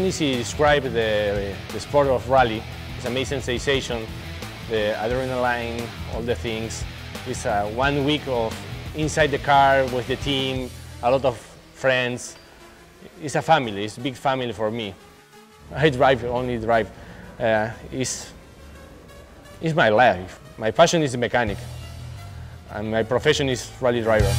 easy to describe the sport of rally. It's an amazing sensation, the adrenaline, all the things. It's 1 week of inside the car with the team, a lot of friends. It's a family, it's a big family for me. I only drive. It's my life. My passion is a mechanic, and my profession is rally driver.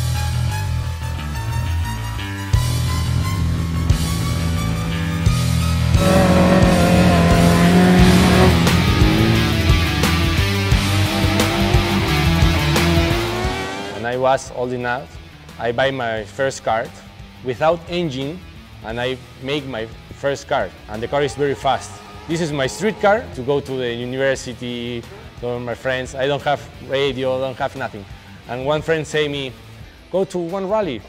When I was old enough, I buy my first car without engine, and I make my first car, and the car is very fast. This is my street car to go to the university, to my friends. I don't have radio, I don't have nothing. And one friend say me, go to one rally.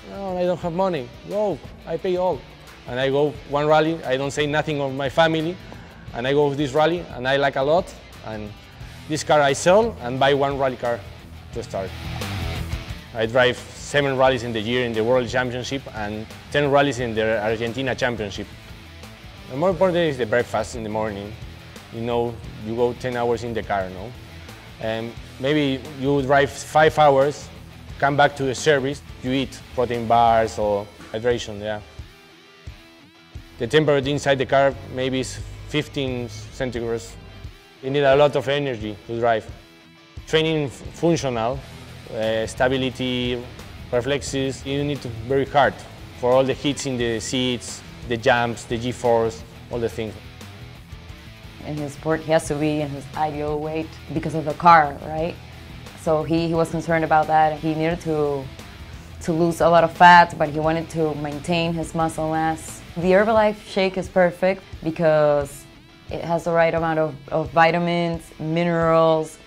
No, I don't have money. Go, I pay all. And I go one rally, I don't say nothing of my family, and I go to this rally, and I like a lot. And this car I sell and buy one rally car to start. I drive 7 rallies in the year in the World Championship and 10 rallies in the Argentina Championship. The more important is the breakfast in the morning. You know, you go 10 hours in the car, no? And maybe you drive 5 hours, come back to the service, you eat protein bars or hydration, yeah. The temperature inside the car maybe is 15 centigrades. You need a lot of energy to drive. Training functional, stability, reflexes, you need to be very hard for all the hits in the seats, the jumps, the G-force, all the things. In his sport, he has to be in his ideal weight because of the car, right? So he was concerned about that. He needed to lose a lot of fat, but he wanted to maintain his muscle mass. The Herbalife shake is perfect because it has the right amount of vitamins, minerals,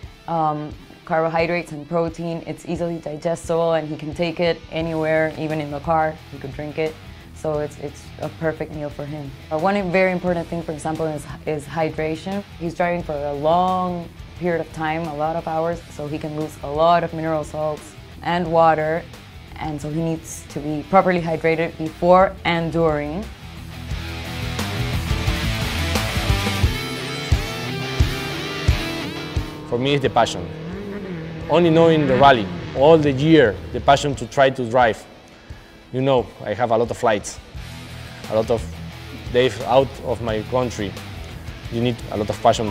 carbohydrates and protein. It's easily digestible, and he can take it anywhere, even in the car. He could drink it. So it's a perfect meal for him. One very important thing, for example, is hydration. He's driving for a long period of time, a lot of hours, so he can lose a lot of mineral salts and water, and so he needs to be properly hydrated before and during. For me, it's the passion. Only knowing the rally, all the year, the passion to try to drive. You know, I have a lot of flights, a lot of days out of my country. You need a lot of passion.